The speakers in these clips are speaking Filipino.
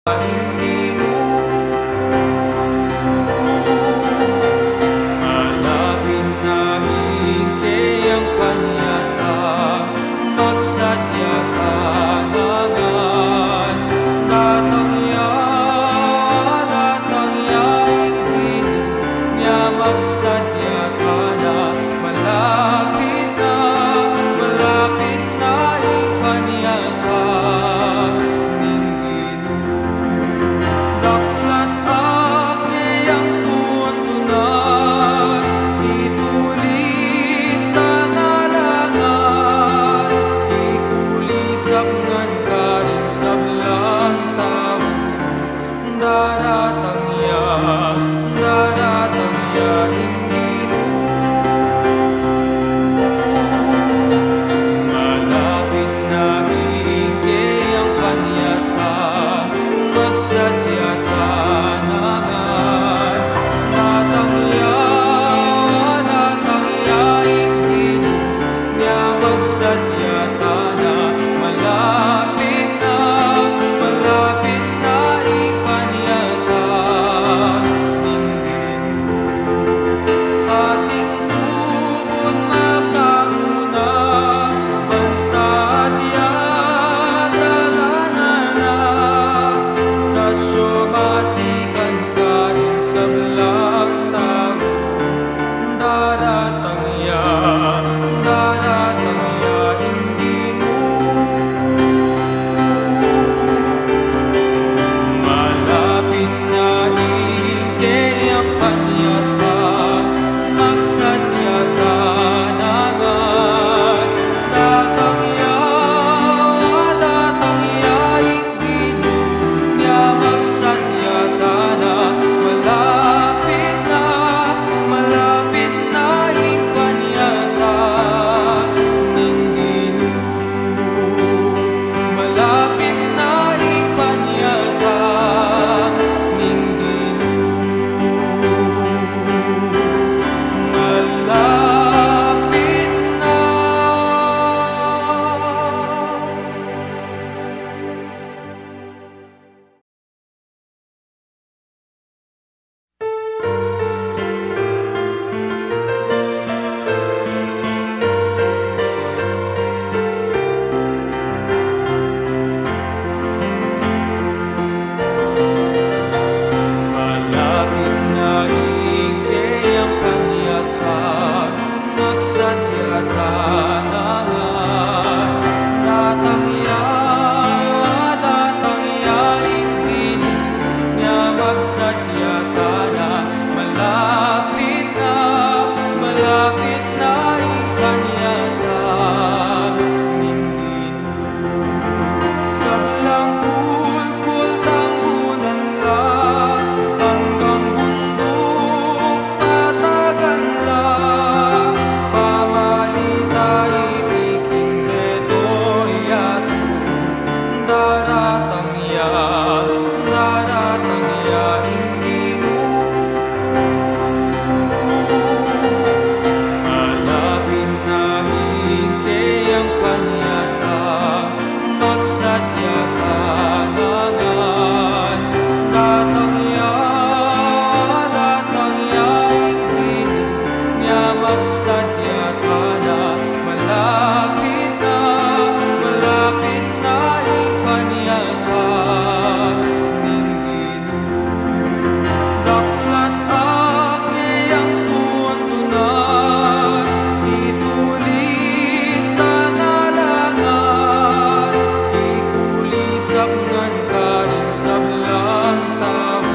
Malapit na hingkayang panyatang magsadyatanangan. Datangyaing pinu niya magsadyatana. Malapit na ipanyatang ningginu. Daklat akiyang tuwan-tunan, itulit tanalangan, ikulisak ngan karing sablang tao. Daratangya ningginu. Malapit na hingkayang panyatang magsadyatanangan. Datangyaing pinu niya magsadyatana. Malapit na ipanyatang ningginu. Ating tubod makauna, bansadyatanana na. Sa syumasikan karing sablang tao. Daratangya ningginu. Malapit na hingkayang panyatang magsadyatanangan. Datangyaing pinu niya magsadyatana. Malapit na ipanyatang ningginu. Malapit na ipanyatang ningginu. Malapit na. Malapit na hingkayang panyatang magsadyatanangan. Datangyaing pinu niya magsadyatana. Malapit na ipanyatang ningginu. Sablang kulkul tambunan la, hanggang bundok patagan la. Pamalita itiking nedoyatu. Daratangya ningginu. Malapit na hingkayang panyatang magsadyatanangan. Datangyaing pinu niya magsadyatana. Malapit na ipanyatang ningginu. Daklat akiyang tuwan-tunan, itulit tanalangan, ikulisak ngan karing sablang tao.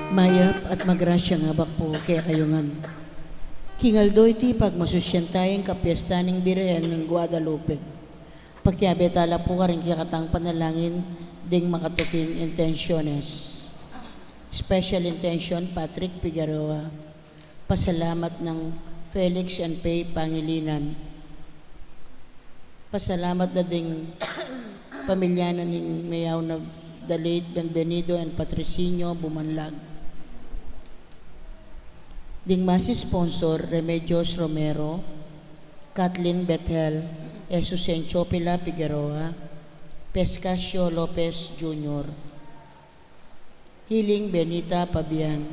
Mayap at magrasya nga bakpo kaya kayungan. Kingaldo iti pagmasusyan tayong kapiesta ng Birhen ng Guadalupe. Pagkiabe tala po ka rin kikatang panalangin ding makatuking intensyones. Special intention Patrick Figueroa. Pasalamat ng Felix and Pay Pangilinan. Pasalamat na ding pamilya na ning mayaw na the late Benvenido and Patricinio Bumanlag. Ding masi sponsor Remedios Romero, Kathleen Bethel, Jesus Enchopila Figueroa, Pescasio Lopez Jr., Hiling Benita Pabian,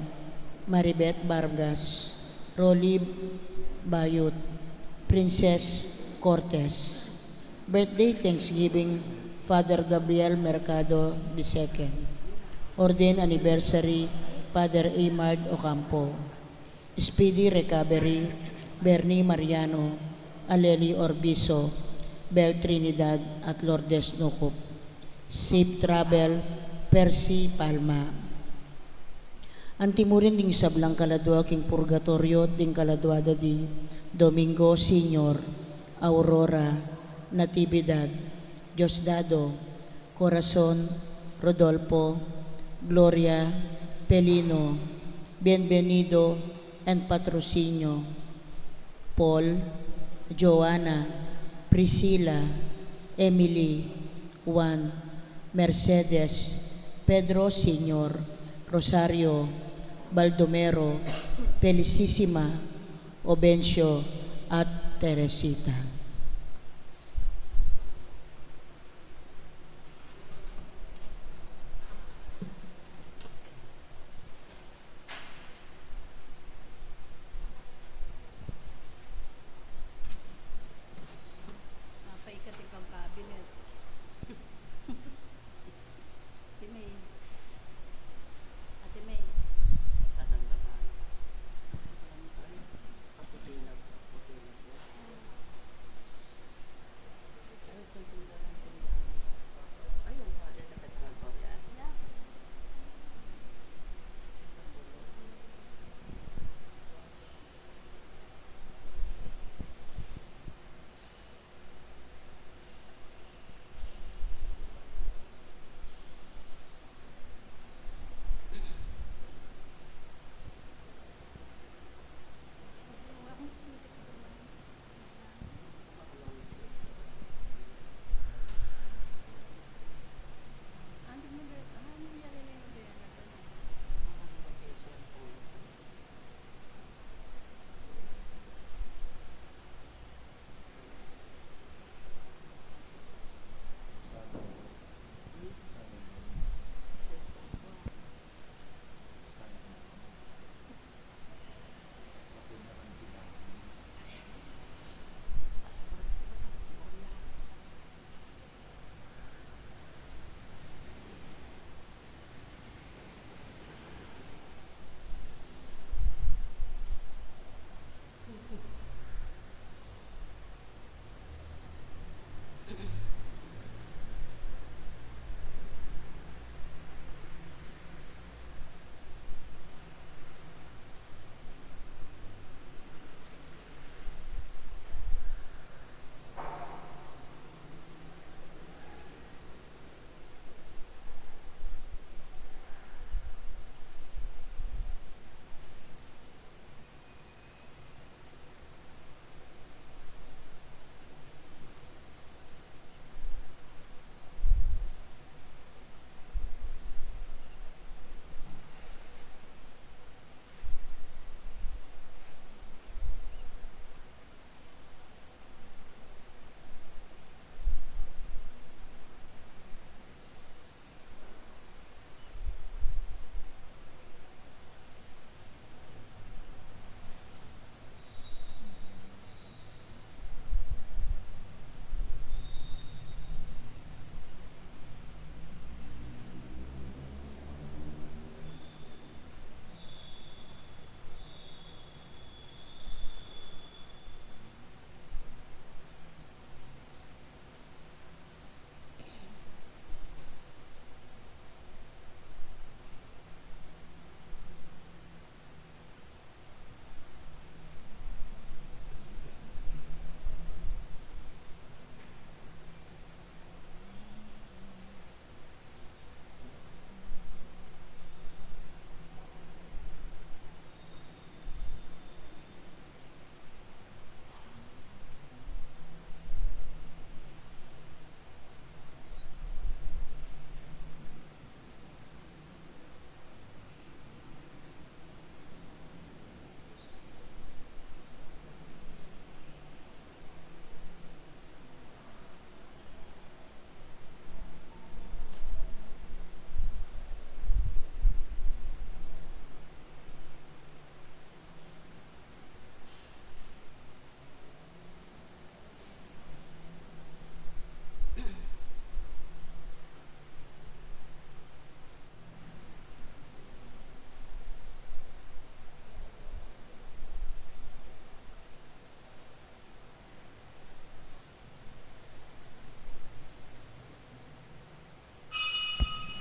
Maribeth Vargas, Rolly Bayut, Princess Cortez. Birthday Thanksgiving Father Gabriel Mercado II. Orden Anniversary Father Amard Ocampo. Speedy Recovery Bernie Mariano, Aleli Orbizo, Bel Trinidad at Lourdes Nucup. Safe Travel Percy Palma. Antimurin ding sablang kaladwa king purgatorio ding kaladwada di Domingo Senior, Aurora, Natividad, Diosdado, Corazon, Rodolfo, Gloria, Pelino, Bienvenido and Patrocinio, Paul, Joanna, Priscilla, Emily, Juan, Mercedes, Pedro Senior, Rosario, Baldomero, Felicissima, Obencio at Teresita. Napaikat ikaw cabinet. Ate May. Ate May.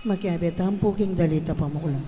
Makiabetan po king dalita pamukulang.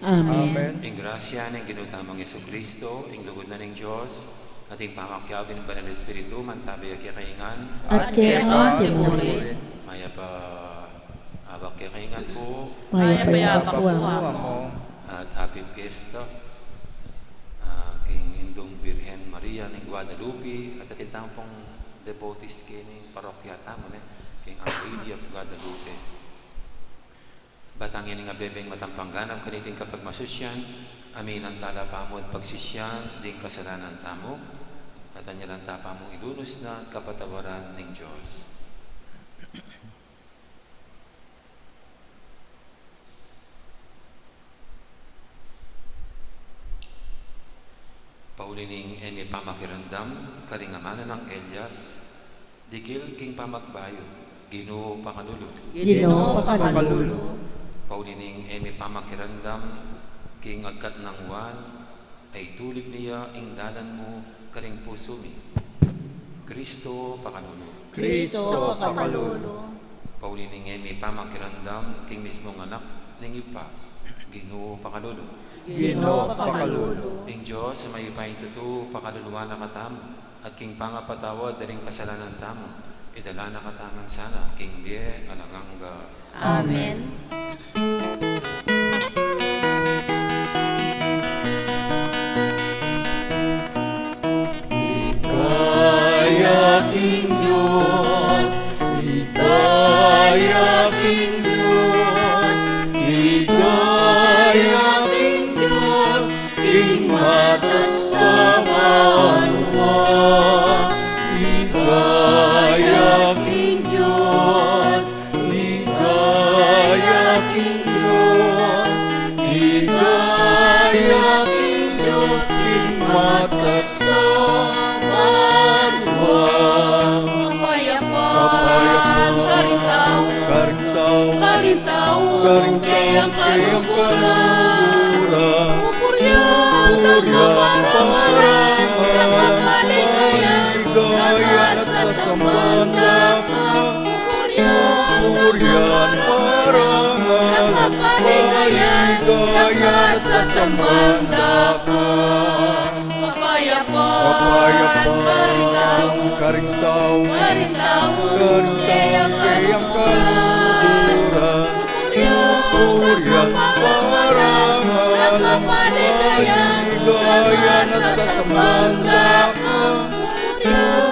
Amen. Ing grasya ng ginutamang Jesucristo, ing lugod na ng Diyos, ating pamakyaw din ba ng Espiritu, mantabay at kakaingan, At kaya ang timuri. maya pa abak kakaingan po, Maya payapa po at happy fiesta, king Indong Birhen Maria ng Guadalupe, at atitang pong devotees kining parokya tamo, king Our Lady of Guadalupe. Batangin nga bebeng matampangganam kaniting kapag masusyan, amin ang tala pamo at pagsisyan, ding kasalanan tamo, at anyalan tapa mong ilunos na kapatawaran ng Diyos. Paulining emi pamakirandam, karingamanan ng Elias, digil king pamagbayo, Ginoo pakalulog. Ginoo pakalululo. Paulining emi pamakirandam, king agkat ng wan, ay tulig niya ing dalan mo, karing puso mi. Kristo pakalulog. Kristo Pakalulo. Paulining emi pamakirandam, king mismong anak ng ipa, Ginoo pakalulog. Ginoo pakalululo. Ing Diyos sa may ipaing tutu, pakaluluwa na katamo, at king pangapatawad daring kasalanan tamo, idala na kataman sana, king bie alangangga. Amen. King Diyos, Ligaya King Diyos, Ligaya King Diyos, King matas sa banwa. Ligaya King Diyos, Ligaya King Diyos, Ligaya King Diyos, King matas sa Karing kayang kalugura, Pupuryan kapapaligayan, kaligaya sa samandaka. Pupuryan parangalan, kaligaya sa samandaka. Papayapan, Karing tao, karing kayang kalugura, Pupuryan parangalan, kaligaya sa samandaka.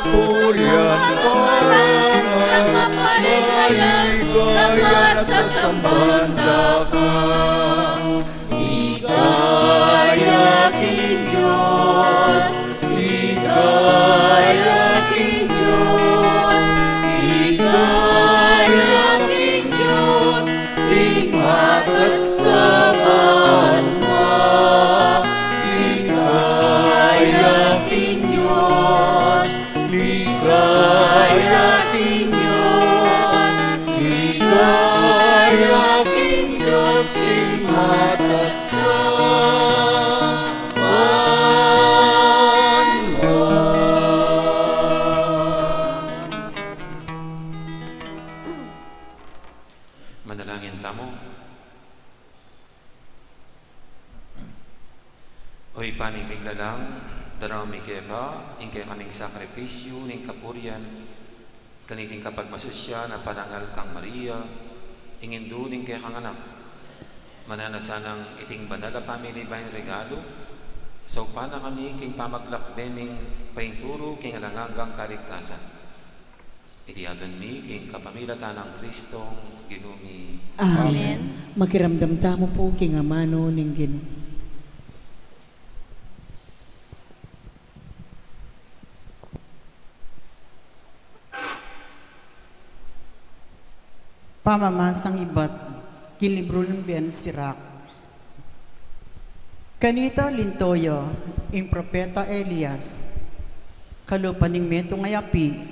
Pupuryan parangalan, kaligaya sa samandaka. Ligaya King Diyos, Ligaya King Diyos, Ligaya King Diyos, King matas sa banwa. Ligaya King Diyos, Ligaya King Diyos, Oy panimigla lang, darami keka, ingke kaming sakripisyo, ning kapurian, kaniting kapag masusya na parangal kang Maria, ingin duning kaya kang anak, mananasanang iting banal pamili bayan regalo, so pana kami king pamaglakbeming painturo king alangagang kaligtasan. Iti adon mi king kapamilatan ng Kristong ginumi. Amen. Makiramdam tamo po king amano ning Ginoo. Pamamasang ibat, kilibro ng Ben Sirak. Kanita lintoyo, ing propeta Elias, kalupaning meto ngayapi,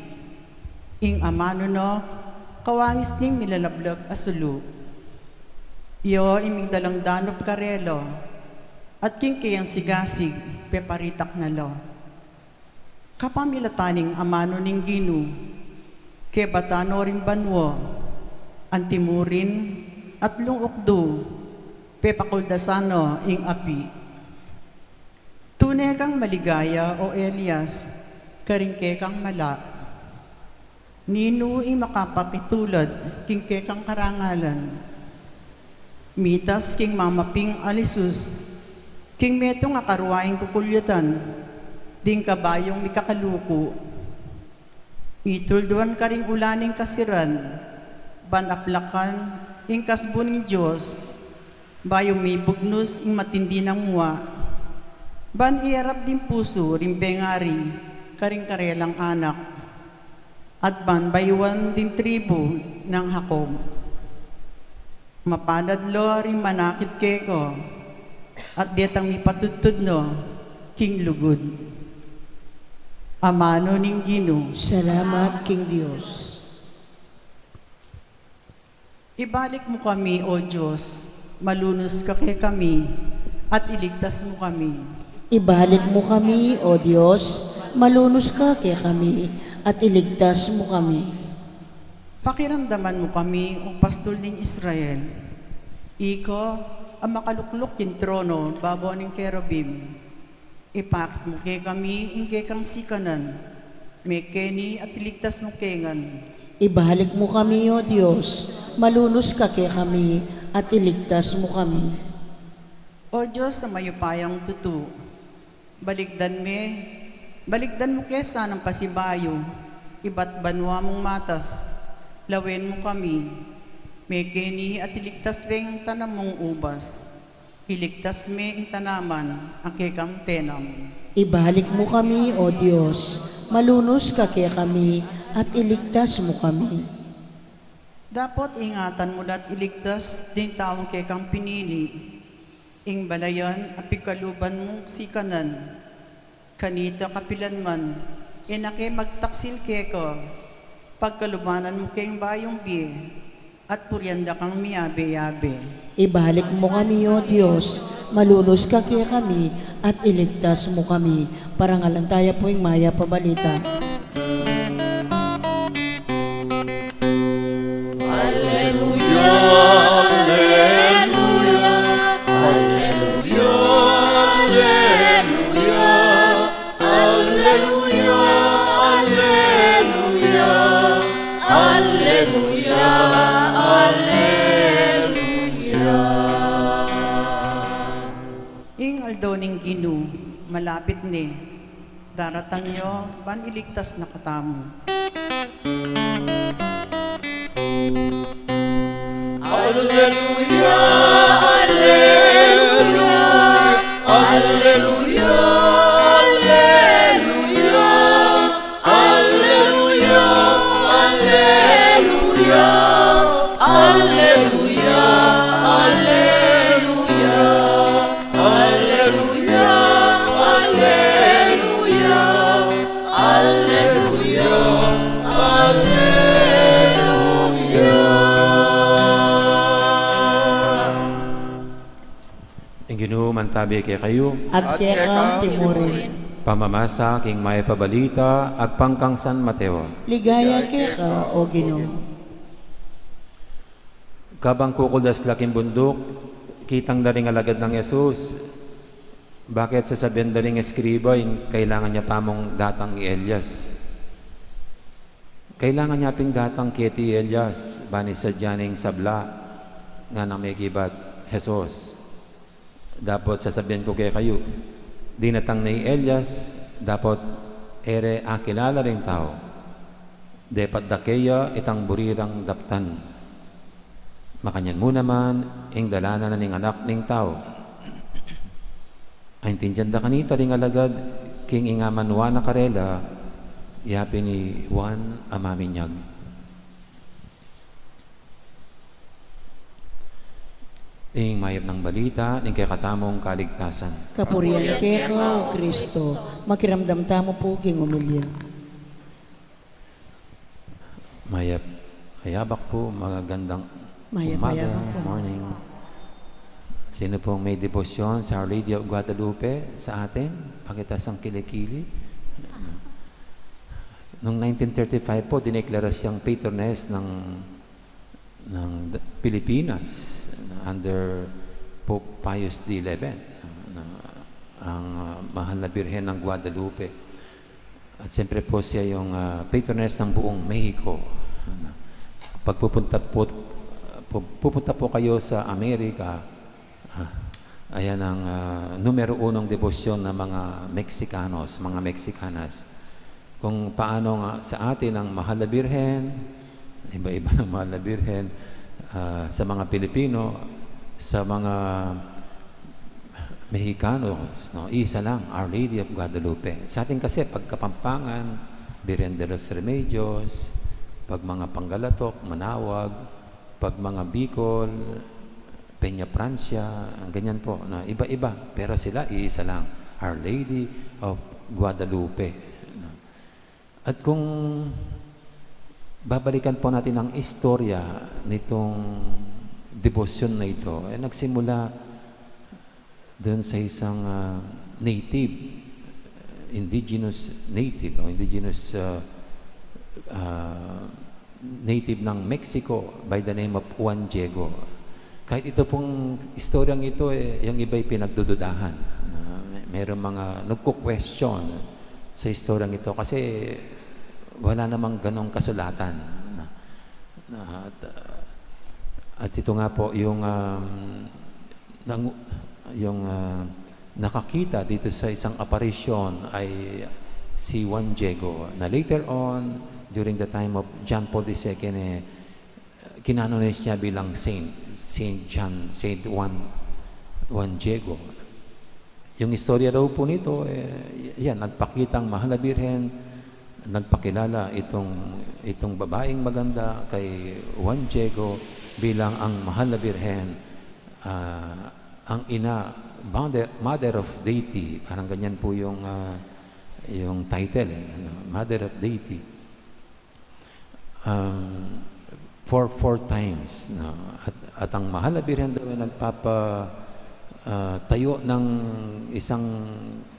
ing amano no, kawangis ning milalablab asulu. Iyo iming dalang danop karelo, at king kayang sigasig, peparitak na lo. Kapamilataning amano ning Ginu, ke batano rin banwo, antimurin at lungokdo, pepakuldasano ing api. Tunay kang maligaya o Elias, karingke kang mala. Nino ing makapakitulad, kingke kang karangalan. Mitas king mamaping alisus, king meto nga karwaing kukulyatan, ding kabayong mikakaluko. Itulduan ka ring ulaning kasiran, banaplakan, ing kasbuning Diyos, bayo may bugnos ing matindi ng muwa, ban iarap din puso, rimpengari, karing karelang anak, at ban baywan din tribo ng Hakob. Mapadadlo rin manakit keko, at detang mipatutod no, king lugod. Amano ning Ginoo. Salamat king Dios. Ibalik mo kami, O Diyos, malunos ka kay kami, at iligtas mo kami. Ibalik mo kami, O Diyos, malunos ka kay kami, at iligtas mo kami. Pakiramdaman mo kami, O Pastol ng Israel. Iko, ang makaluklok yung trono, babaw ng kerubim. Ipakit mo kay kami, ingke kang sikanan. May keni at iligtas mo kengan. Ibalik mo kami, O Diyos, malunos ka kay kami, at iligtas mo kami. O Diyos na mayupayang tutu, baligdan mo kesa ng pasibayo, iba't banwa mong matas, lawen mo kami, may keni at iligtas beng tanam mong ubas, iligtas me ang tanaman, ang kekang tenam. Ibalik mo kami, O Diyos, malunos ka kay kami, at iligtas mo kami. Dapat ingatan mo at iligtas din taong kekang pinili, ing balayan at pikaluban mong sikanan, kanita kapilan man, inake magtaksil keko, pagkalubanan mo kayong bayong bi, at puryanda kang miyabe-yabe. Ibalik mo kami, O Diyos, malunos ka kay kami, at iligtas mo kami. Parangalan tayo po yung maya pabalita. Ing Ginoo, malapit ni, daratang yo, ban iligtas na katamo. Alleluia, alleluia, alleluia, alleluia, alleluia, alleluia, alleluia, alleluia, alleluia, alleluia, Ang Ginoo mantabi kay kayo, At kay kang timurin. pamamasa king may pabalita, agpangkang San Mateo. Ligaya kay ka, O Ginoo. Kabang kukuldas laking bundok, kitang daring alagad ng Jesus. Bakit sasabihan daring eskriba, kailangan niya pa mong datang ni Elias? Kailangan niya ping datang kiti Elias, bani sa dyaning sabla, nga nang may gibat Jesus. Dapat sasabihan ko kayo, di natang ni Elias, dapat ere akilala ring tao. Dapat dakeya itang burirang daptan. Makanyan mo naman, ing dalana na ning anak ning tao. Ay tindiyan da kanita ring alagad, king ingaman na karela, yapi ni Juan amaminyag. Ing mayap ng balita, ning kay katamong kaligtasan. Kapurian kay ka, O Kristo, makiramdam tamo po king umilya. Mayap, ayabak po, magagandang Mayap-mayap umaga, po. morning. Sino pong may devotion sa Our Lady of Guadalupe sa atin? Pakitas ang kilikili. Noong 1935 po, dineklara siyang patroness ng Pilipinas under Pope Pius XI, ang mahal na Birhen ng Guadalupe. At siyempre po siya yung patroness ng buong Mexico. Pag pupunta po kayo sa Amerika, ayan ang numero unong debosyon ng mga Meksikanos, mga Meksikanas. Kung paano nga sa atin ang mahal na Birhen, iba-iba ng mahal na Birhen, sa mga Pilipino, sa mga Mexicanos, no? Isa lang, Our Lady of Guadalupe. Sa atin kasi, pag Kapampangan, Birhen de los Remedios, pag mga Panggalatok, Manawag, pag mga Bicol, Peña Francia, ganyan po, na iba-iba, pero sila iisa lang, Our Lady of Guadalupe. At kung babalikan po natin ang istorya nitong debosyon na ito, nagsimula doon sa isang indigenous native ng Mexico by the name of Juan Diego. Kahit ito pong istoryang ito, yung iba'y pinagdududahan. Mayroong mga nagko-question sa istoryang ito kasi wala namang ganong kasulatan. At ito nga po, yung nakakita dito sa isang apparition ay si Juan Diego, na later on, during the time of John Paul II, kinanonis niya bilang Saint Juan Diego. Yung istorya daw po nito, nagpakitang mahal na Birhen, nagpakilala itong babaeng maganda kay Juan Diego bilang ang mahal na Birhen, ang ina, Mother of Deity, parang ganyan po yung title, Mother of Deity. Four times, no? At ang mahal na Birhen daw ay tayo ng isang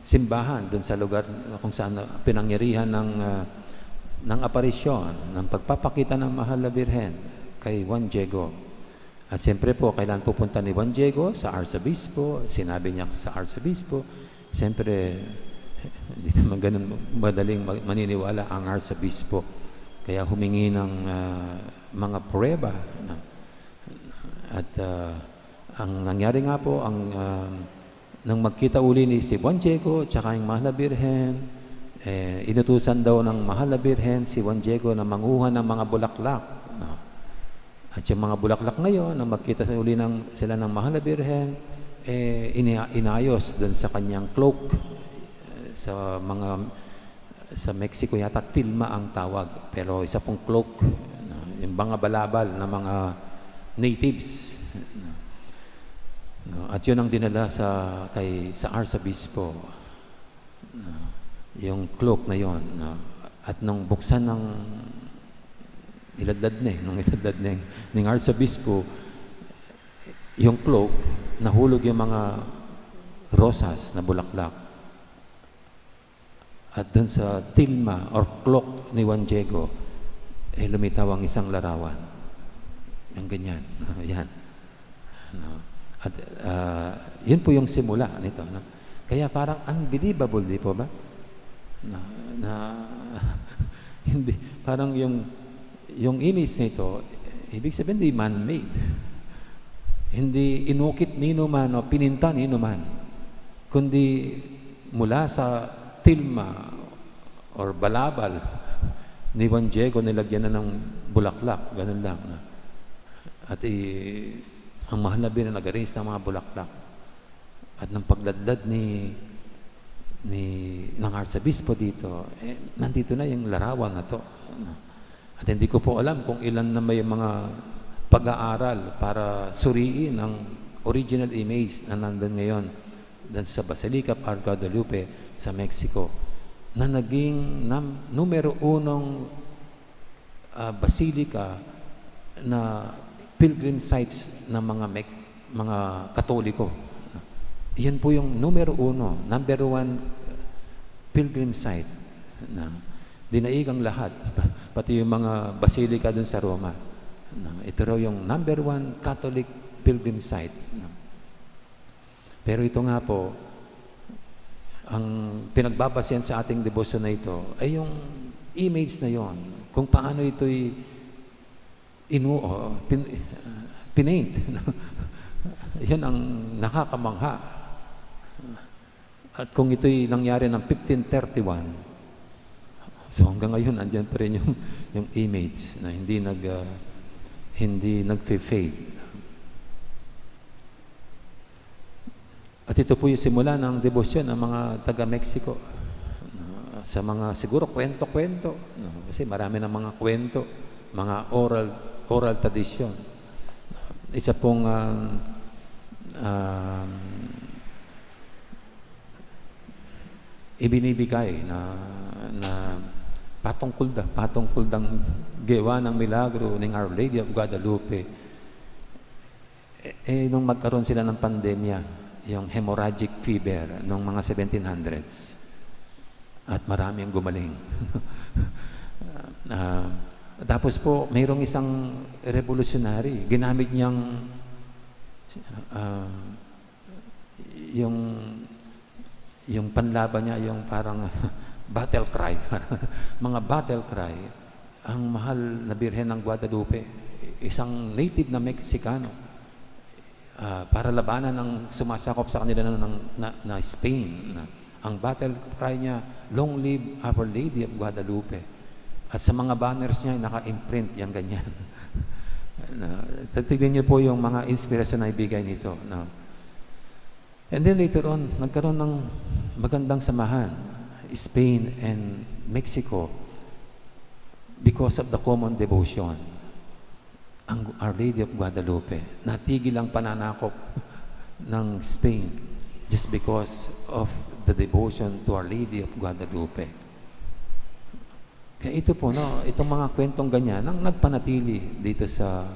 simbahan doon sa lugar kung saan pinangyarihan ng aparisyon, ng pagpapakita ng mahal na Birhen kay Juan Diego. At siyempre po, kailan pupunta ni Juan Diego sa Arzobispo, sinabi niya sa Arzobispo, siyempre hindi naman ganun madaling maniniwala ang Arzobispo. Kaya humingi ng mga prueba. At ang nangyari nga po, nang magkita uli ni si Juan Diego tsaka yung mahal na Birhen, inutusan daw ng mahal na Birhen si Juan Diego na manguha ng mga bulaklak. At yung mga bulaklak ngayon, nang magkita uli sila ng mahal na Birhen, inayos doon sa kanyang cloak, sa Mexico yata tilma ang tawag, pero isa pong cloak, yung mga balabal na mga natives, at yun ang dinala sa Arzobispo, yung cloak na yon. At nung buksan ng iladlad ng Arzobispo yung cloak, nahulog yung mga rosas na bulaklak. At dun sa tilma or cloak ni Juan Diego, lumitaw ang isang larawan. Yung ganyan. Yan. No. At yun po yung simula nito. No? Kaya parang unbelievable, di po ba? Na hindi, parang yung image nito, ibig sabihin hindi man-made. Hindi inukit nino man o pininta nino man, kundi mula sa tilma or balabal ni Juan Diego, nilagyan na ng bulaklak, ganun lang. No? At ang mahal na bin na nag-arrange ng mga bulaklak. At ng pagladlad ng Arsobispo dito, nandito na yung larawan na to. At hindi ko po alam kung ilan na may mga pag-aaral para suriin ang original image na nandun ngayon sa Basilica of Guadalupe sa Mexico, na naging numero unong basilika na pilgrim sites ng mga Katoliko. Yan po yung number 1 pilgrim site na dinaigang lahat, pati yung mga basilika dun sa Roma. Ito raw yung number 1 Catholic pilgrim site. Pero ito nga po, ang pinagbabasihan sa ating devotion na ito ay yung image na yon, kung paano ito'y pinaint. Yan ang nakakamangha. At kung ito'y nangyari ng 1531, so hanggang ngayon andyan pa rin yung image na hindi nag-fade. At ito po yung simula ng debosyon ng mga taga-Mexico. Sa mga siguro kwento-kwento. Kasi marami ng mga kwento, mga oral tradition. Isa pong ibinibigay na patungkol ng gawa ng milagro ng Our Lady of Guadalupe. Nung magkaroon sila ng pandemya, yung hemorrhagic fever noong mga 1700s, at marami ang gumaling. Tapos po, mayroong isang revolutionary, ginamit niyang yung panlaban niya, yung parang battle cry, mga battle cry, ang mahal na Birhen ng Guadalupe, isang native na Meksikano, para labanan ng sumasakop sa kanila na Spain. Ang battle cry niya, "Long live Our Lady of Guadalupe." At sa mga banners niya, naka-imprint yung ganyan. Tignan niyo po yung mga inspirasyon na ibigay nito. And then later on, nagkaroon ng magandang samahan, Spain and Mexico, because of the common devotion. Ang Our Lady of Guadalupe, natigil ang pananakop ng Spain just because of the devotion to Our Lady of Guadalupe. Kaya ito po, itong mga kwentong ganyan, ang nagpanatili dito sa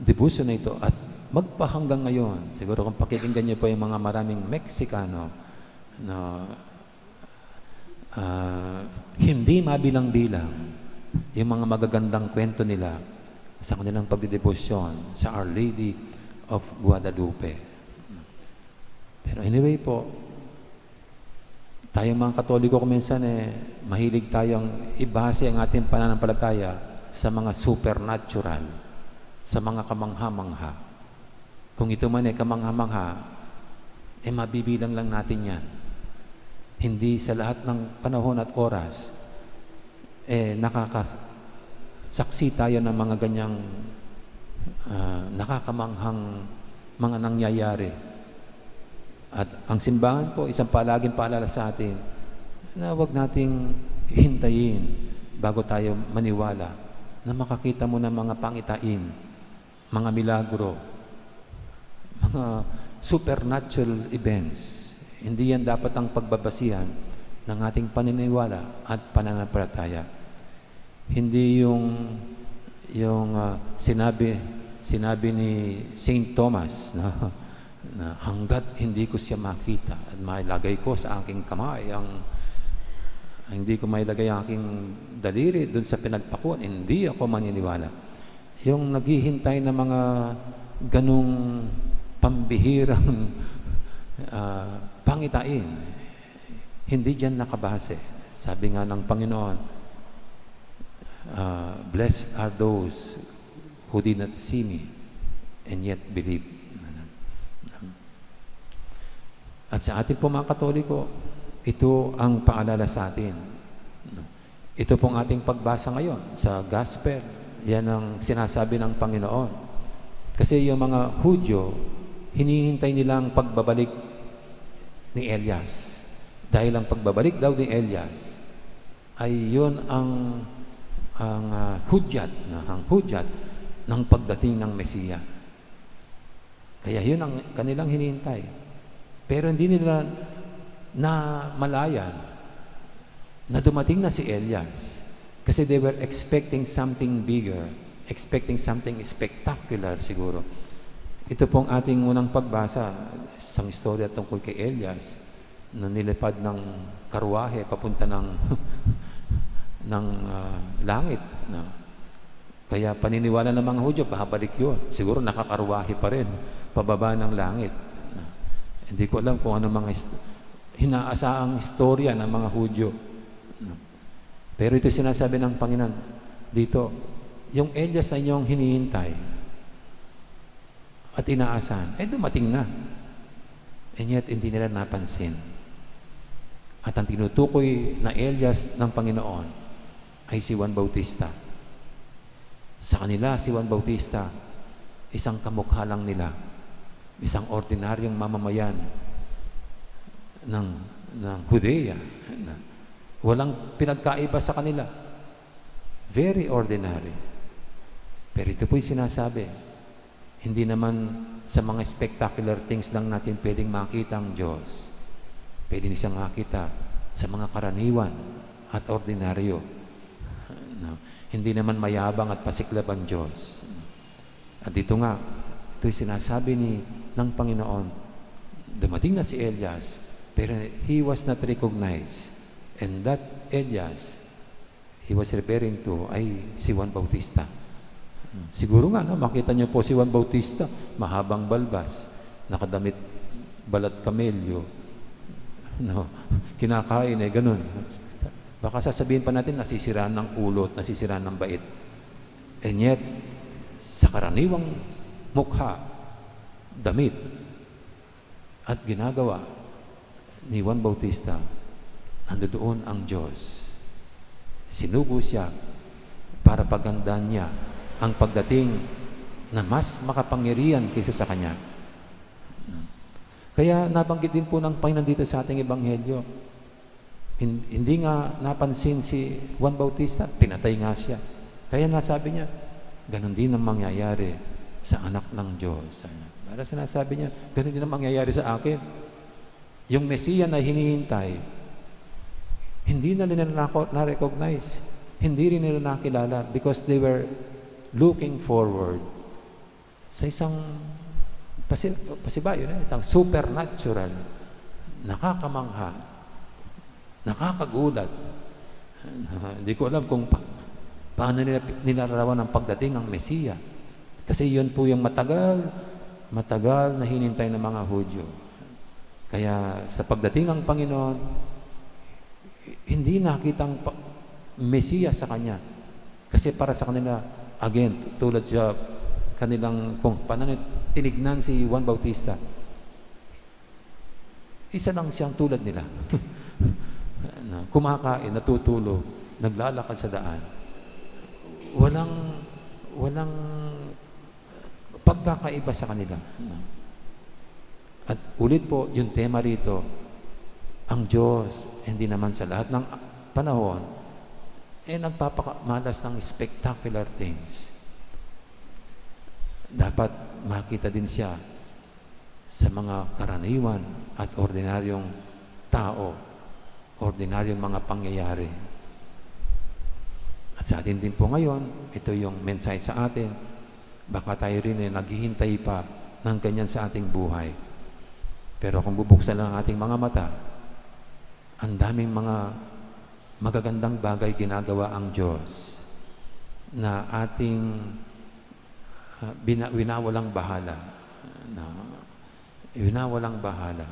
devotion na ito, at magpahanggang ngayon. Siguro kung pakikinggan niyo po yung mga maraming Meksikano na hindi mabilang-bilang yung mga magagandang kwento nila sa kanilang pagdidebosyon sa Our Lady of Guadalupe. Pero anyway po, tayong mga Katoliko kuminsan mahilig tayong ibase ang ating pananampalataya sa mga supernatural, sa mga kamangha-mangha. Kung ito man kamangha-mangha, mabibilang lang natin yan. Hindi sa lahat ng panahon at oras, nakakasaksi tayo ng mga ganyang nakakamanghang mga nangyayari. At ang simbahan po, isang palaging paalala sa atin na huwag nating hintayin bago tayo maniwala na makakita mo ng mga pangitain, mga milagro, mga supernatural events. Hindi yan dapat ang pagbabasihan ng ating paniniwala at pananampalataya. Hindi yung sinabi ni Saint Thomas na hanggat hindi ko siya makita at mailagay ko sa aking kamay hindi ko mailagay ang aking daliri doon sa pinagpakuan, hindi ako maniniwala. yung naghihintay na mga ganong pambihirang pangitain, hindi dyan nakabase. Sabi nga ng Panginoon, blessed are those who did not see me and yet believe. At sa ating po mga Katoliko, ito ang paalala sa atin. Ito pong ating pagbasa ngayon sa Gospel. Yan ang sinasabi ng Panginoon. Kasi yung mga Hudyo, hinihintay nila ang pagbabalik ni Elias. Dahil ang pagbabalik daw ni Elias ay yun ang hudyat ng pagdating ng Mesiya. Kaya yun ang kanilang hinihintay. Pero hindi nila na malayan na dumating na si Elias kasi they were expecting something bigger, expecting something spectacular siguro. Ito pong ating unang pagbasa sa istorya tungkol kay Elias na nilipad ng karwahe papunta ng langit. Kaya paniniwala ng mga Hudyo, babalik yun. Siguro nakakarwahe pa rin, pababa ng langit. Hindi ko alam kung ano mga hinaasaang istorya ng mga Hudyo. Pero ito sinasabi ng Panginoon dito, yung Elias na inyong hinihintay at inaasahan, dumating na. And yet, hindi nila napansin. At ang tinutukoy na Elias ng Panginoon ay si Juan Bautista. Sa kanila, si Juan Bautista, isang kamukha lang nila, isang ordinaryong mamamayan ng Judea. Walang pinagkaiba sa kanila. Very ordinary. Pero ito po'y sinasabi, hindi naman sa mga spectacular things lang natin pwedeng makita ang Diyos. Pwede niya siyang makita sa mga karaniwan at ordinaryo. Hindi naman mayabang at pasiklab ang Diyos. At dito nga, ito'y sinasabi ng Panginoon, dumating na si Elias, pero he was not recognized. And that Elias, he was referring to, ay si Juan Bautista. Siguro nga, makita niyo po si Juan Bautista, mahabang balbas, nakadamit balat kamelyo, kinakain, ganun. Baka sasabihin pa natin, nasisiraan ng ulo at nasisiraan ng bait. And yet, sa karaniwang mukha, damit, at ginagawa ni Juan Bautista, nandoon ang Diyos. Sinugo siya para pagandaan niya ang pagdating na mas makapangyarihan kaysa sa Kanya. Kaya nabanggit din po ng Panginoon dito sa ating Ebanghelyo. Hindi nga napansin si Juan Bautista, pinatay nga siya. Kaya nasabi niya, ganun din ang mangyayari sa anak ng Diyos. Para sinasabi niya, ganun din ang mangyayari sa akin. Yung Mesiya na hinihintay, hindi na nila na-recognize. Hindi rin nila nakilala because they were looking forward sa isang pasibayo na itang supernatural, nakakamangha, nakakagulat. Hindi ko alam kung paano nila nilalarawan ang pagdating ng Mesiya. Kasi yun po yung matagal na hinintay ng mga Hudyo. Kaya sa pagdating ng Panginoon, hindi nakitang Mesiya sa Kanya. Kasi para sa kanila, again, tulad siya kanilang, kung paano tinignan si Juan Bautista, isa lang siyang tulad nila. Kumakain, natutulog, naglalakad sa daan. Walang pagkakaiba sa kanila. At ulit po, yung tema rito, ang Diyos, hindi naman sa lahat ng panahon, nagpapamalas ng spectacular things. Dapat makita din siya sa mga karaniwan at ordinaryong tao, ordinaryong mga pangyayari. At sa atin din po ngayon, ito yung mensahe sa atin, baka tayo rin naghihintay pa ng ganyan sa ating buhay. Pero kung bubuksan lang ang ating mga mata, ang daming mga magagandang bagay ginagawa ang Diyos na ating winawalang bahala. Winawalang bahala.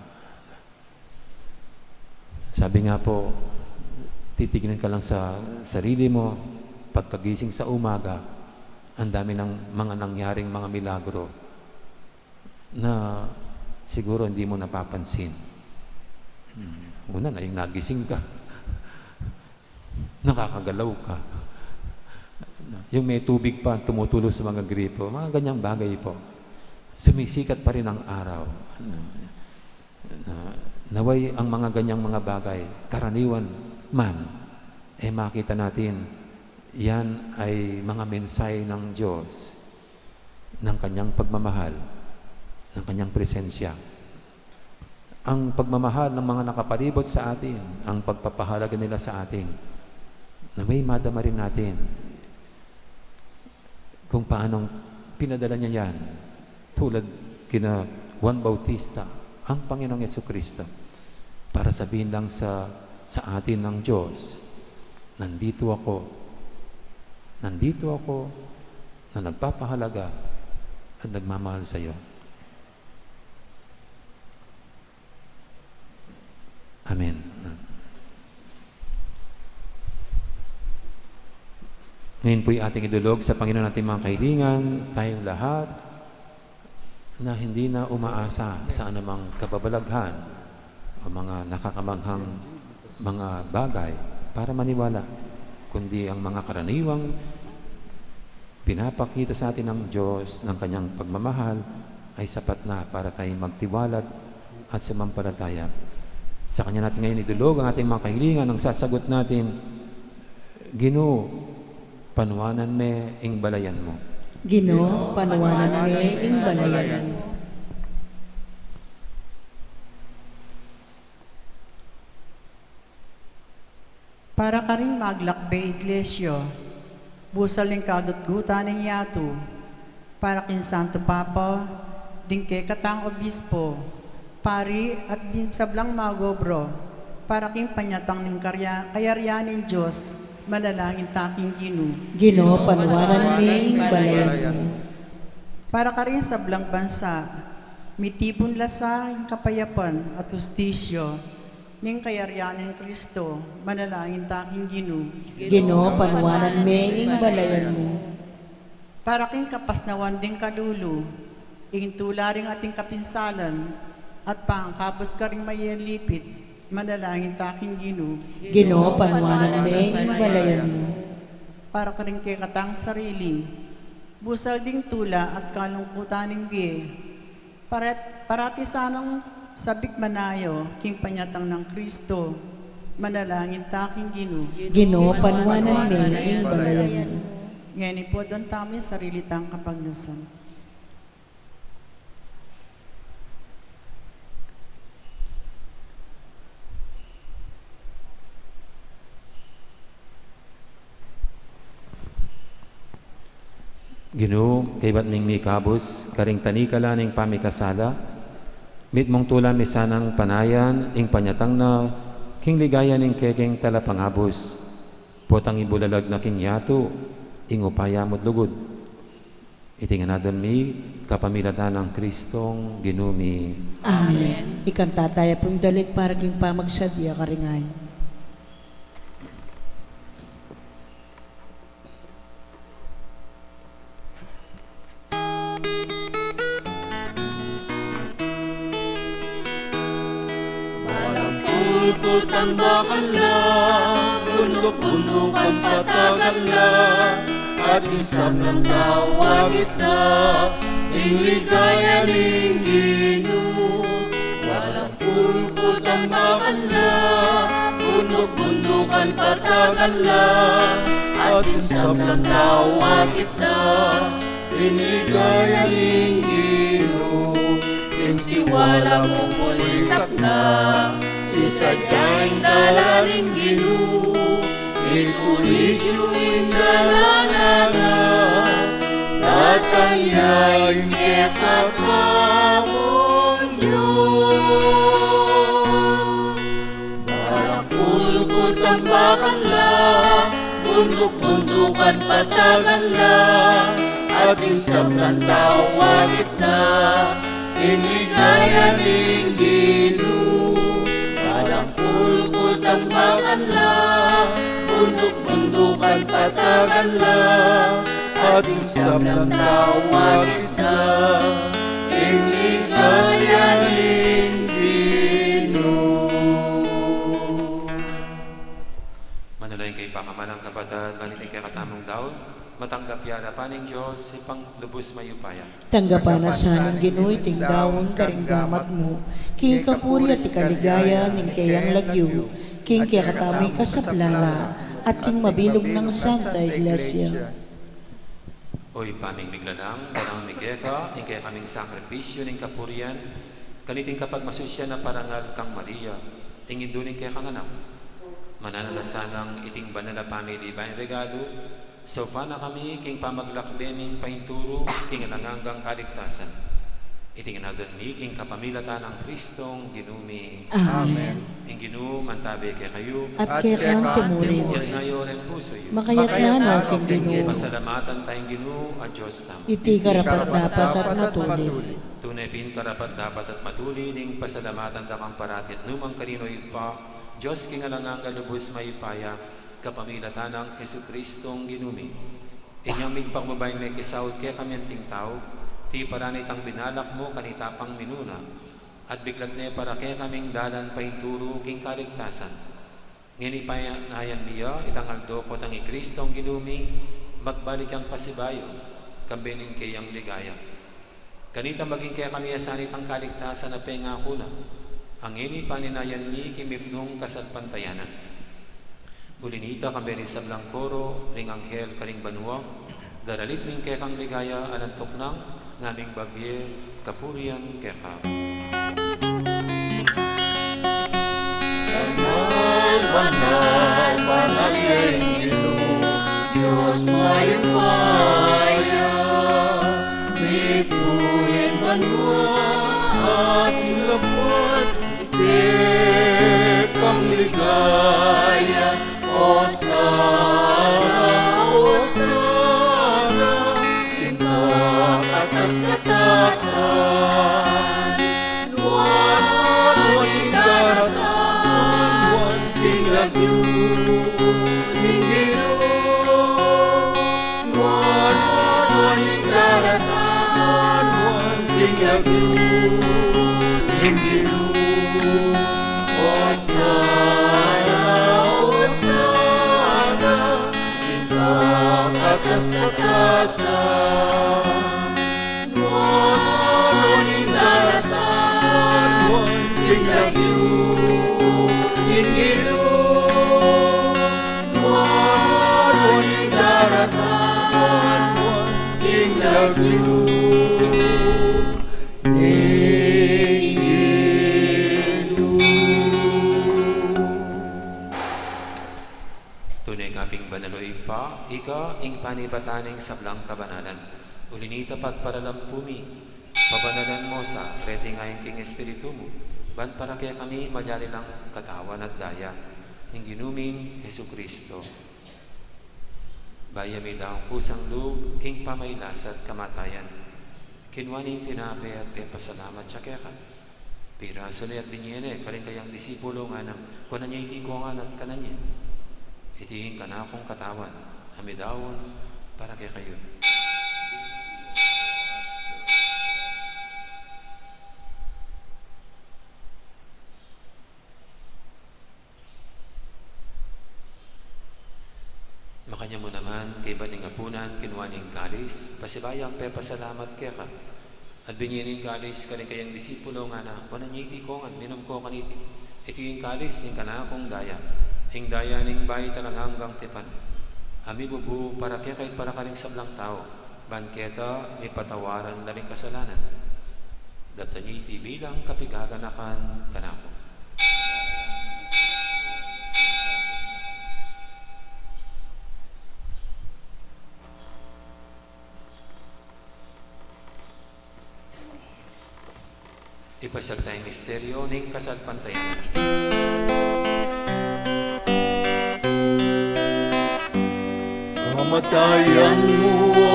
Sabi nga po, titignan ka lang sa sarili mo, pagkagising sa umaga, ang dami ng mga nangyaring mga milagro na siguro hindi mo napapansin. Una na yung nagising ka, nakakagalaw ka, yung may tubig pa tumutulo sa mga gripo, mga ganyang bagay po. Sumisikat pa rin ang araw. Naway ang mga ganyang mga bagay, karaniwan man, makita natin, yan ay mga mensahe ng Diyos, ng kanyang pagmamahal, ng kanyang presensya. Ang pagmamahal ng mga nakapalibot sa atin, ang pagpapahalaga nila sa atin, na may madama rin natin kung paanong pinadala niya yan, tulad kina Juan Bautista, ang Panginoong Yesukristo, para sabihin lang sa atin ng Diyos, nandito ako na nagpapahalaga at nagmamahal sa iyo. Amen. Ngayon po'y ating idulog sa Panginoon natin mga kahilingan, tayong lahat na hindi na umaasa sa anumang kababalaghan o mga nakakamanghang mga bagay para maniwala, kundi ang mga karaniwang pinapakita sa atin ng Diyos ng kanyang pagmamahal ay sapat na para tayong magtiwalat at sumampalataya. Sa kanya natin ngayon idulog ang ating mga kahilingan. Ang sasagot natin, Ginoo, panuwanan me ing balayan mo. Ginoo, panuwanan me ing balayan mo. Para ka rin maglakbay, Iglesia, busaling kadutgutan ng yato, para kin Santo Papa, din kay katang obispo, pari at din sablang magobro, para kin panyatang ng kayaryanin Diyos, manalangin taking Ginoo. Ginoo, panuwanan me ing balayan mo. Para ka rin sa blang bansa, mitipon lasa ang kapayapan at hustisyo, ning kayaryanin Kristo, manalangin taking Ginoo. Ginoo, panuwanan me ing balayan mo. Para king kapasnawan ding kadulo, ing tularing ating kapinsalan, at pangkapos ka ring mayalipit, manalangin taking Ginoo. Ginoo, panuwanan me ing balayan mo. Para ka rin kay katang sarili, busal ding tula at kalungkutan ng biye, parati sanang sabik manayo, king panyatang ng Kristo, manalangin taking Ginoo. Ginoo, panuwanan me ing balayan mo. Ngayon po doon tayo sarili tang kapagnusan. Ginoo, kay ba't ning mikabos, karing tanikala ning pamikasala, mit mong tula misanang panayan, ing panyatang na, king ligaya ning kekeng talapangabos, potang ibulalag na king yato, ing upaya mo't lugod. Itinganadon mi, kapamilatan ng Kristong ginumi. Amen. Ikanta tayo pong dalit para king pamagsadya karingay. Pulputan bakala, bundok-bundukan patagan la, at isang ng tawagit na, ing ligaya ning Ginoo. Walang pulputan bakala, bundok-bundukan patagan la, at isang ng tawagit na, ing ligaya ning Ginoo. Ing siwala mo pulisak na, isadyaing dalaning Ginoo, ikuligyo'y dalanaga, at kanya'y kekakamong Diyos. Barakul ang bakala, bundok-bundukan patagan la, at insam ng tawagit na inigaya ning Ginoo. Walang pulkot ang makanla, bundok-bundukan patagan la, at insam ng tawagit na inigaya ning Ginoo. Manalayin kay pakamanang kapatid, manitin kay katamong daon, matanggap yara paning Diyos, ipang lubos mayupaya. Tanggapan na sa ng Ginoo ting dawon karinggamat mo, king kapuri at ikaligaya ning kayang lagyo, king kaya katami kasaplala, at king mabilog ng Santa Iglesia. Oy paming miglanang, barang migeka, ing kaya kaming sakripisyo ning kapurian, kaniting kapag masusya na parangal kang Maria, ing induning kaya kang anak. Mananalasanang iting banala pami divine regalo, so pana kami king pamaglakbeming pahinturo, king nangangang kaligtasan. Iting inagan mi king kapamilatan ang Kristong ginumi. Amen. Ing Ginoo mantabi kay kayo, At kaya kang timurin, yan ngayon ang puso yun. makayat na king Ginoo, Pasalamatan tayong Ginoo at Diyos tamo. iti karapat dapat at matuloy. Tunay pin karapat dapat at matuli ning pasalamatan da kang parati at numang kaninoy pa Diyos king alangang galubos mayupaya kapamilatan ng Jesukristong ginumi. Inyang migpagmabay may kisawd kaya kamyanting tao, ti paranay tang binalak mo kanitapang minuna, at biglag na para kaya kaming dalan pahinturo king kaligtasan. Nginipanayan niya itang agdopot ang Kristong ginumi, magbalik ang pasibayo, kambining kayang ligaya. Kanita maging kaya kami asanit ang kaligtasan na pengako na, ang ini paninayan ni kimipnong kasalpantayanan. Ulinita kami rin sa Blancoro, ring anghel karing banwa, daralit ming kaya kang ligaya alantok ng ngaming babye kapurian kaya ka. Banal, banal, banal yang Ginoo, Diyos mayupaya, mipuin banwa at ilapot, ikang ligaya, o sana, katas-katasan, nuwan daratan, pinag-yuning Ginoo. Nuwan daratan, pinag-yuning Ginoo. O sana, ikaw katas-katasan. Tunay kaping banaloy pa, ika ing panibataning sablang kabanalan. Ulinita pagparalampumi, pabanalan mo sa reti ngayon king espiritu mo, ban para kaya kami madyari lang katawan at daya, ng ginuming Jesucristo. Baya may daong kusang loob, king pamaylas at kamatayan. Kinwaning tinapi at pasalamat siya kaya ka. Piraso na at dinyene, kaling kayang disipulo nga na, kung nanya iti ko nga at kananya. Itihin ka na akong katawan, amidawon para kaya kayo. Makanya mo naman, kay baning apunan, kinuwaning kalis, pasibayang pe pasalamat kaya ka. At binyining kalis, kaling kayang disipulo nga na, wanan niya iti ko nga, minum ko kaniti. Ito yung kalis, yung kanakong daya. Ing daya ning bayi talang hanggang tipan. Ami bubu para kaya kahit para kaling sablang tao, banketa may patawaran na rin kasalanan. Dapta niya iti bilang kapigaganakan kanako. Ipasag tayong misteryo ng kasalpantayan. Kamatayan mo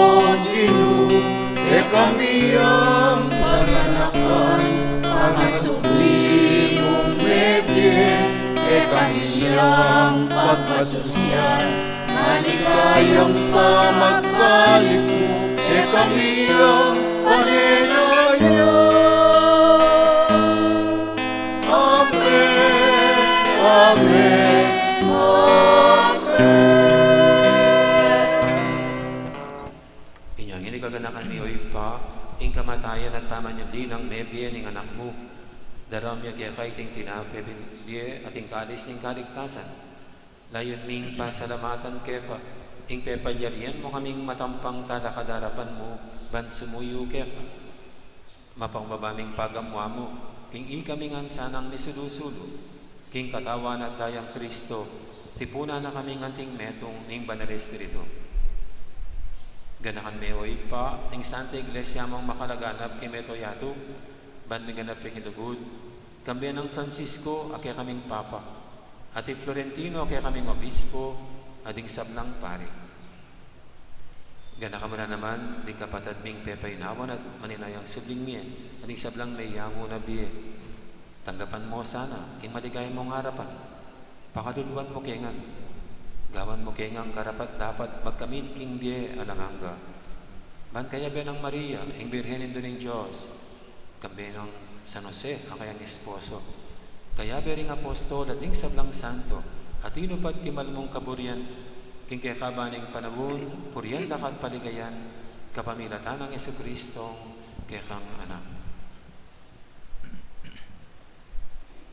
Ginoo, e kami ang pananakan, ang sublimong mebye, e kami ang pagkasusyan, maligayang pamagkalit mo, e kami ang panenanya. Amen, Amen, Inyong inigaganakan ni Oipa, ing kamatayan at paman niya din ang mebye ning anak mo. Daram niya kaya kaiting tinapebye at ing kalis ning kaligtasan. Layon ming pasalamatan kepa, ing pepalyarian mo kaming matampang talakadarapan mo, ban sumuyo kepa. Mapangbabaming pagamwa mo, king ikaming ansanang nisulusulo, king katawan at dayang Kristo, tipuna na kaming anting metong ning Banal Espiritu. Ganakan me oy pa, ing Santa Iglesia mong makalaganap kay Meto Yato, ban may ganap yung ilugod, kambiyan ng Francisco, akya kaming Papa, at Florentino, akya kaming Obispo, ading sablang pari. Ganakan mo na naman, ding kapatad ming pepaynawan at maninayang subling miye, ading sablang may yango na biye. Tanggapan mo sana, king maligay mong harapan, pakaluluan mo kengan, gawan mo kengang karapat dapat magkamit king biye alanganga. Man kaya benang Maria, ing Birhen ng Diyos, kambi ng San Jose, ang kayang esposo. Kaya bering apostol at ing sablang santo, at inupat kimal mong kaburian, king kekabaning panawon, purian dakat paligayan, kapamilatan ng Jesucristong kekang anak.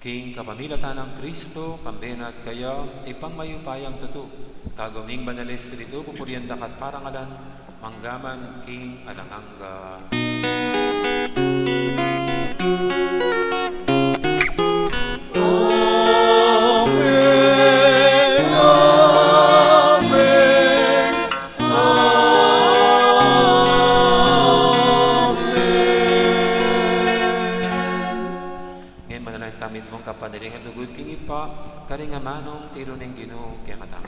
King kapamilatan ng Kristo, kambenat kaya, ipangmayupayang tuto, kaguming Banal Espiritu, pupurian dakat parangalan, manggaman king alanganga. Kapadalingan lugod king ipa, karingamanong tiro ng Ginoo kaya katang.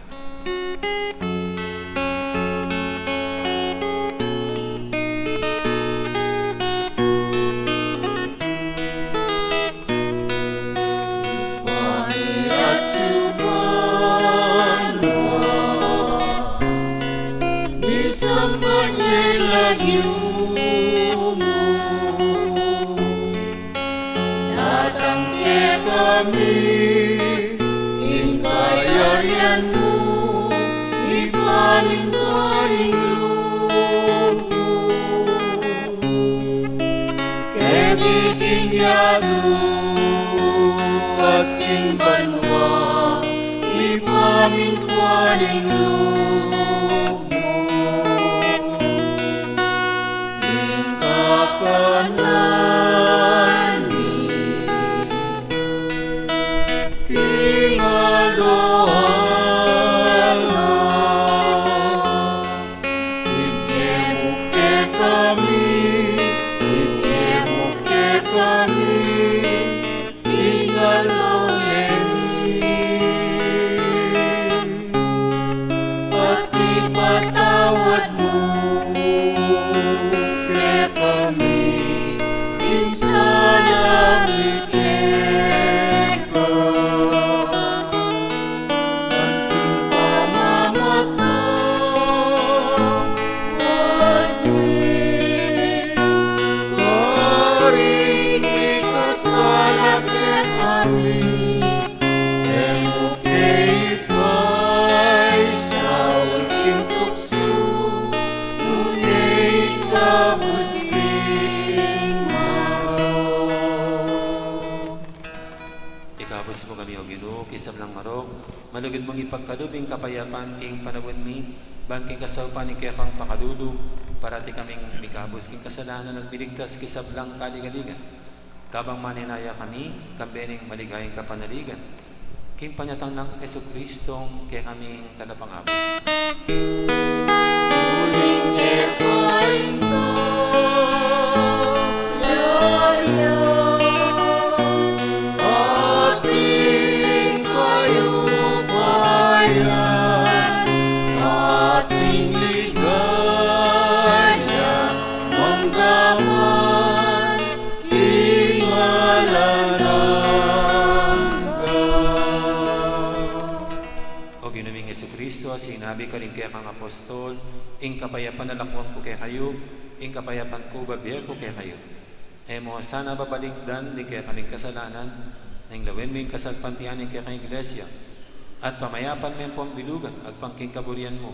Malugid mong ipagkalubing kapayapan king panawin mi, ban king kasawpan ni kekang pakalulu, parati kaming mikabos king kasalanan at biligtas kisablang kaligaligan. Kabang maninaya kami, kambening maligayang kapanaligan, king panyatang ng Jesucristong kaya kaming talapangabos. Muling ekain ko, yaya, ating kayupayan, ating ligaya. sinabi ka rin kaya kang apostol, ing kapayapan na lakwang ko kaya kayo, ing kapayapan ko babier ko kaya kayo. Mo sana babalikdan di kaya kaming kasalanan, nang lawin mo yung kasalpantian ng kaya kang iglesia, at pamayapan mo yung pambilugan at pangking kaburian mo.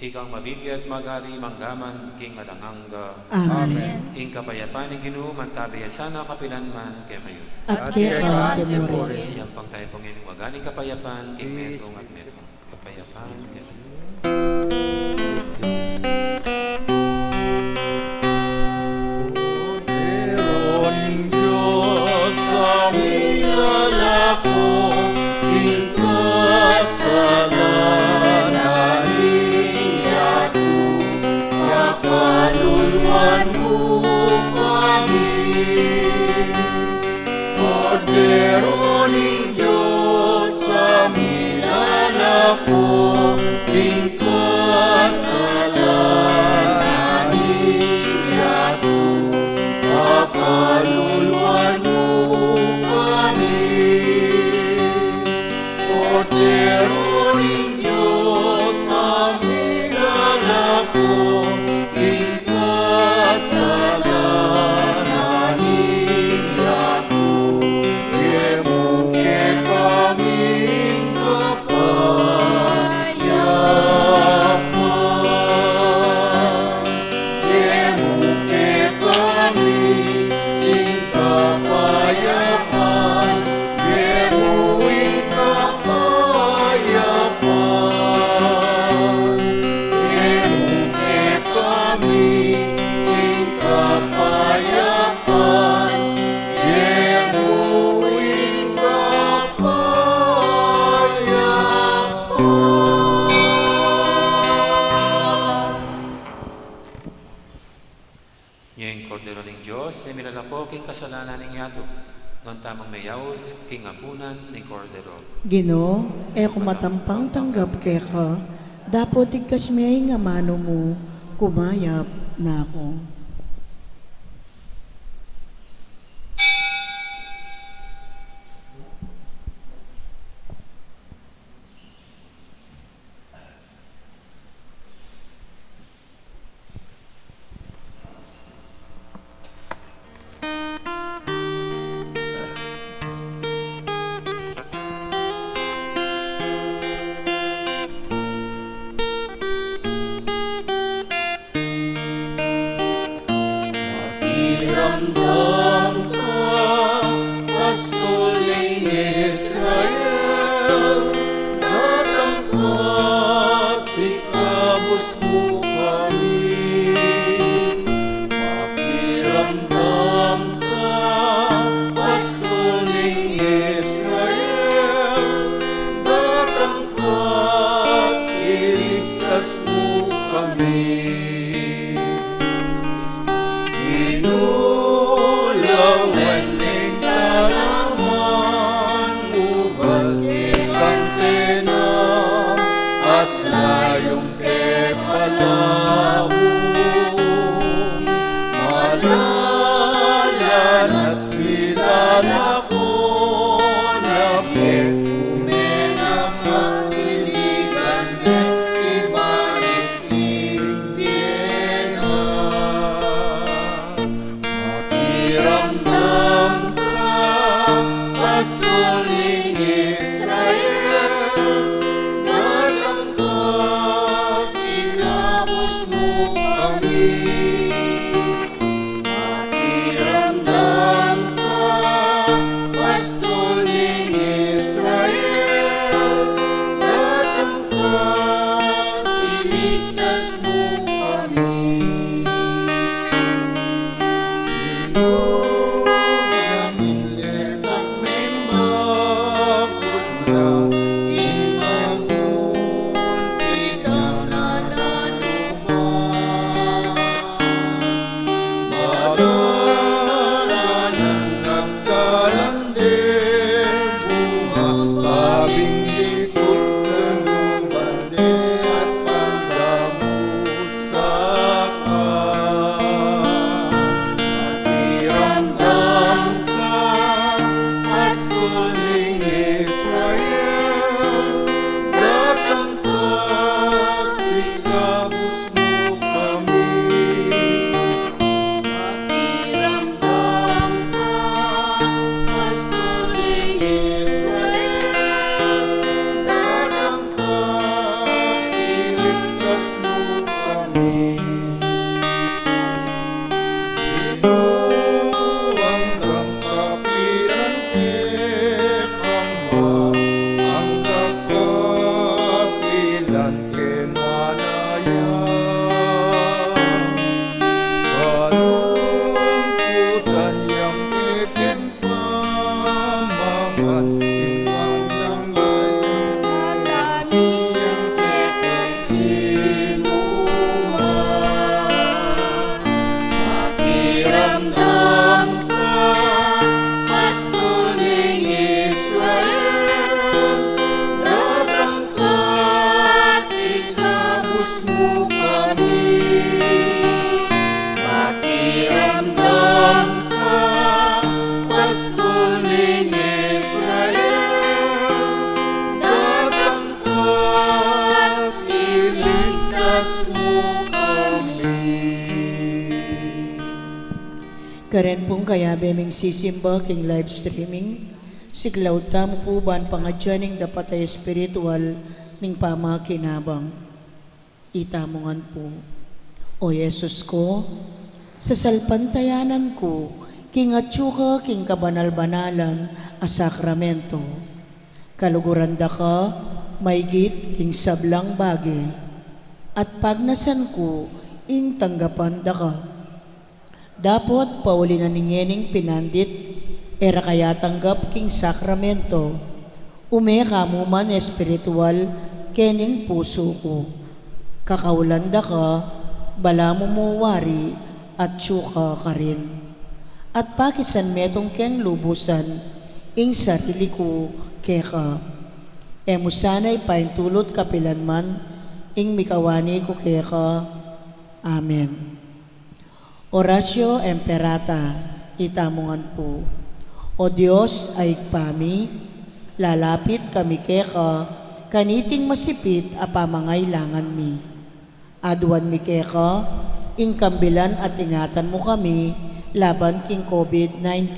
Ikaw mabigyan at magari manggaman king adanganga. Amen. Ing kapayapan ni Ginoo magtabaya sana kapilan man kaya kayo. At kaya ka demore. Iyang pang tayo pong inyong maganing kapayapan king metong at metong. Kapayapan kaya kayo. Meron Diyos sa minalako, kasalanan niyaku, kakaluluan mo kami. Kordero ning Diyos sa minalako, kasalanan niyaku, kakaluluan mo kami. Kordero ning Diyos sa minalako, kasalanan niyaku, emuke kaming kapayapan. Emuke kaming kapayapan, emuing kapayapan. Emuke kaming kapayapan, emuing kapayapan. Yang kordero ning Diyos, ay milalako king kasalanan ning yato. Non tamang mayaos, king apunan ning kordero. Ginoo, kumatampang tanggap kay ka, dapat igkas may nga mano mo, kumayap na ako. Iramdam ka, pastol ng Israel, natangkat, ikabos mo kami. Makiramdam ka, pastol ng Israel, natangkat, iligtas mo kami. Inulawan ng kalaman, ubas kang tenang, at layong kepalahong. Malalan at minalako, na perfume ng kapiligan, ibalik imbiyena. Makiramdam ka, pasuling Israel, natangkat, ikabos mo kami. Makiramdam ka, Karen pong kaya beming sisimba king live streaming. Siglaw tamo po ban pangadyaning dapat ay espiritual ning pamakinabang. Itamongan po. O Yesus ko, sa salpantayanan ko, king atsuka king kabanal-banalan a sakramento. Kaluguranda ka, maygit king sablang bagi. At pagnasan ko, ing tanggapan da ka. Dapot pauli na ningening pinandit, era kaya tanggap king sakramento, ume kamo man espiritual, kening puso ko. Kakaulanda ka, bala mo mo wari, at syuka ka rin. At pakisan metong keng lubusan, ing sarili ko keka. Emo sana'y paintulot kapilan man, ing mikawani ko keka. Amen. Oratio Imperata, itamongan po. O Diyos ay kami, lalapit kami keka, kaniting masipit a pamangailangan mi. Aduan mi keka, ing kambilan at ingatan mo kami, laban king COVID-19.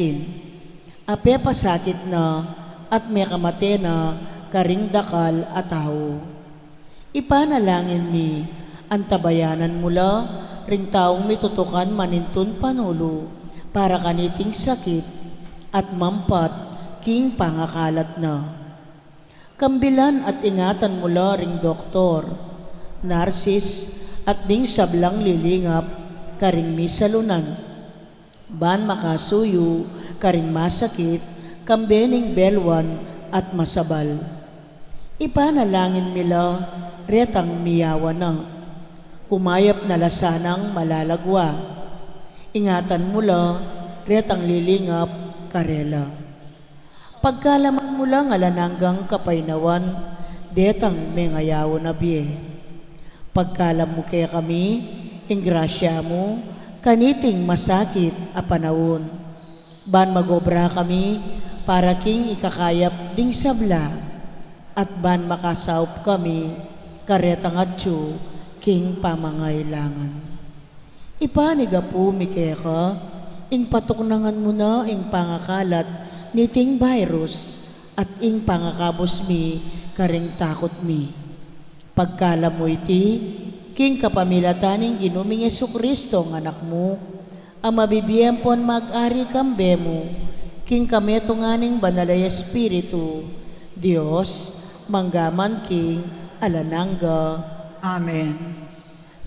Ape pasakit na, at may kamate na, karing dakal at tao. Ipanalangin mi, antabayanan mula, ring taong mitutukan manintun panulo, para kaniting sakit, at mampat, king pangakalat na. Kambilan at ingatan mula ring doktor, narsis, at ding sablang lilingap, karing misalunan. Ban makasuyo, karing masakit, kambening belwan, at masabal. Ipanalangin mila, retang miyawa na. Kumayap na lasanang malalagwa. Ingatan mula, retang lilingap, karela. Pagkalaman mula nga lananggang kapainawan, detang mengayaw na biye. Pagkalam mo kaya kami, ingrasya mo, kaniting masakit a panahon. Ban magobra kami, para king ikakayap ding sabla, at ban makasaup kami, karetang atyo, king pamangailangan. Ipaniga po mikeka, ing patuknangan mo na ing pangakalat niting virus at ing pangakabos mi karing takot mi. Pagkala mo iti, king kapamilataning ginuming Jesucristo ng anak mo, ang mabibiyempon mag-ari kambe mo, king kameto nganing banalay Espiritu, Diyos, manggaman king alanangga. Amen.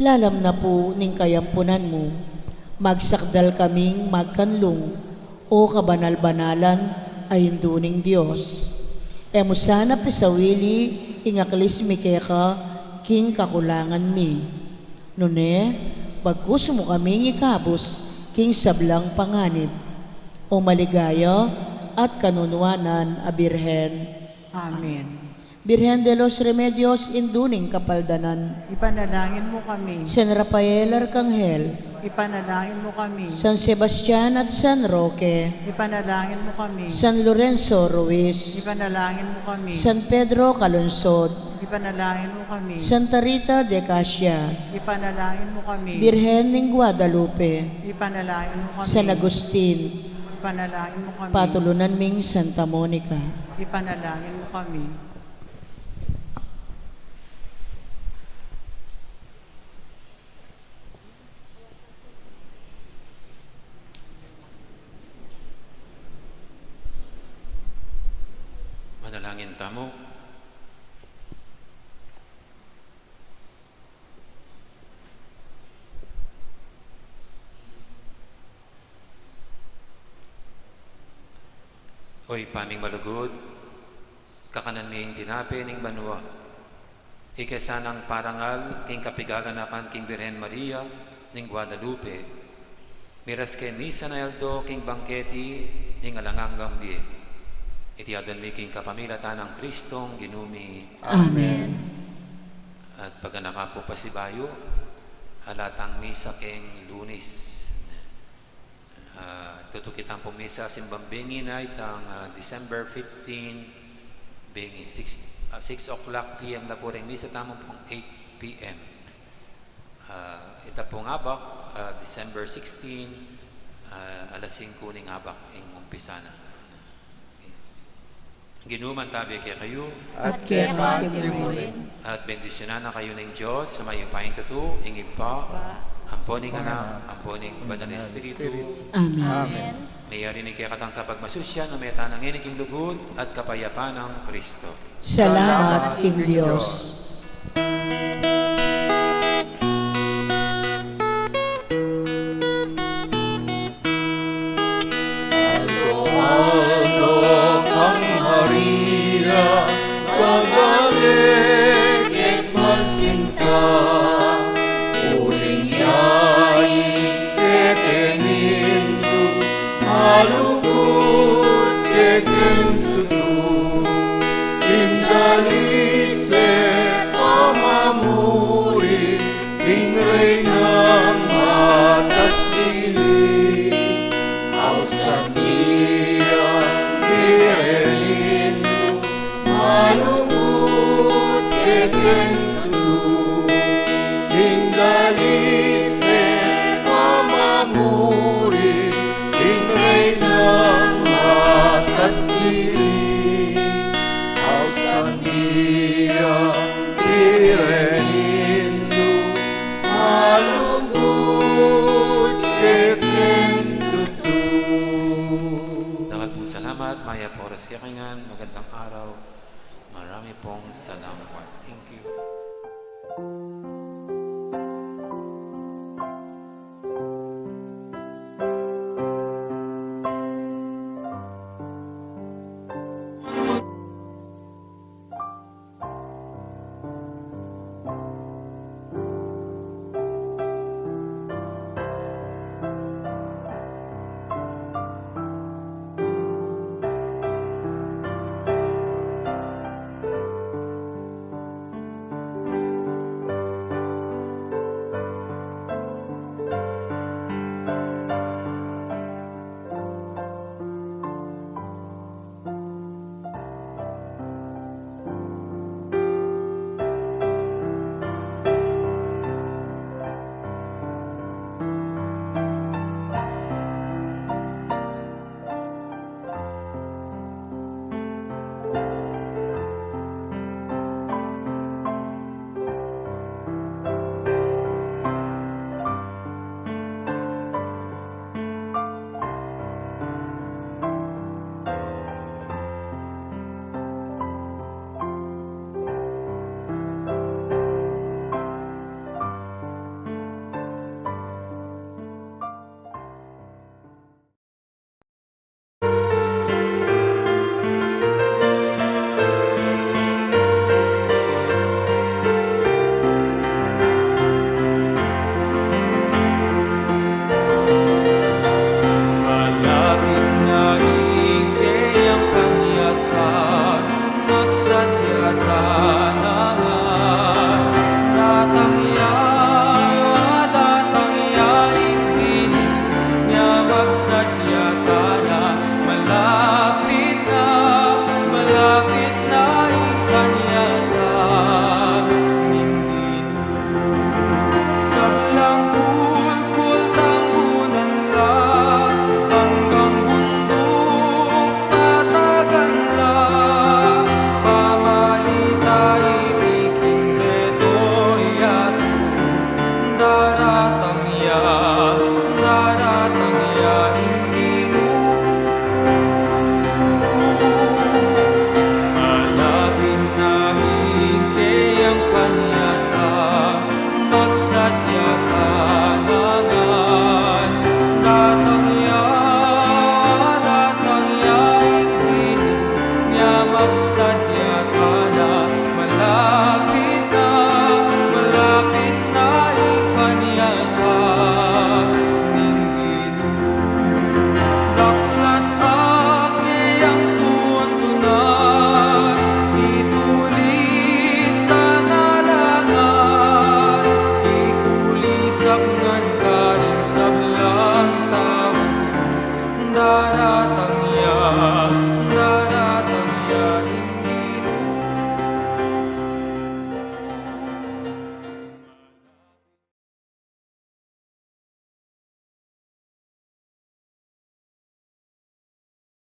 Lalam na po ning kayampunan mo, magsakdal kaming magkanlong, o kabanal-banalan ay hinduning Diyos. Emo sana pisawili, ingaklis mi keka, king kakulangan mi. Nune, bagkus mo kaming ikabos, king sablang panganib, o maligaya at kanunuanan a Birhen. Amen. Birhen de los Remedios, induning kapaldanan. Ipanalangin mo kami. San Rafael Arcangel, Ipanalangin mo kami. San Sebastian at San Roque, Ipanalangin mo kami. San Lorenzo Ruiz, Ipanalangin mo kami. San Pedro Calonsod, Ipanalangin mo kami. Santa Rita de Casia, Ipanalangin mo kami. Birhen ng Guadalupe, Ipanalangin mo kami. San Agustin, Ipanalangin mo kami. Patulunan ming Santa Monica. Ipanalangin mo kami. Manalangin tamo. Oy, paming malugod, kakanan ning tinapi ning banwa. Ikesanang parangal, king kapigaganakan king Birhen Maria, ning Guadalupe. Miras kay misa na yaldo, king bangketi, ning alangang bie. Itiadan mi king kapamilatan ng Kristong ginumi. Amen. At pagganaka po pa si Bayo, alatang misa king Lunis. Tutukitan po misa simbang bingi na itang December 15, bingi. 6 o'clock p.m. na po rin misa, tamang pong 8 p.m. Ito pong abak, December 16, alas 5 ning habak ing umpisa na. Ginuman tabi kay kayo At kaya kaya kayo mo rin. rin. at bendisyonan na kayo ng Diyos sa mayupayang tatu, ingib pa, amponing anak, amponing banal na Espiritu. Amen. Amen. Mayari ni kaya katang kapag masusya na may tanang iniking lugod at kapayapaan ng Kristo. Salamat, King Diyos. Ano kang Maria, kagaling at masinta, uling yai ketenindu, malugod ketentutu, indalise pamamuri, tingray ng matas dili, ausan niya direnindu, malugod ketentutu, indalise pamamuri, tingray ng matas dili, ausan niya direnindu, malugod ketentutu. Dapat pong salamat, maya po oras kakangan, magandang araw, marami pong salamat. Thank you.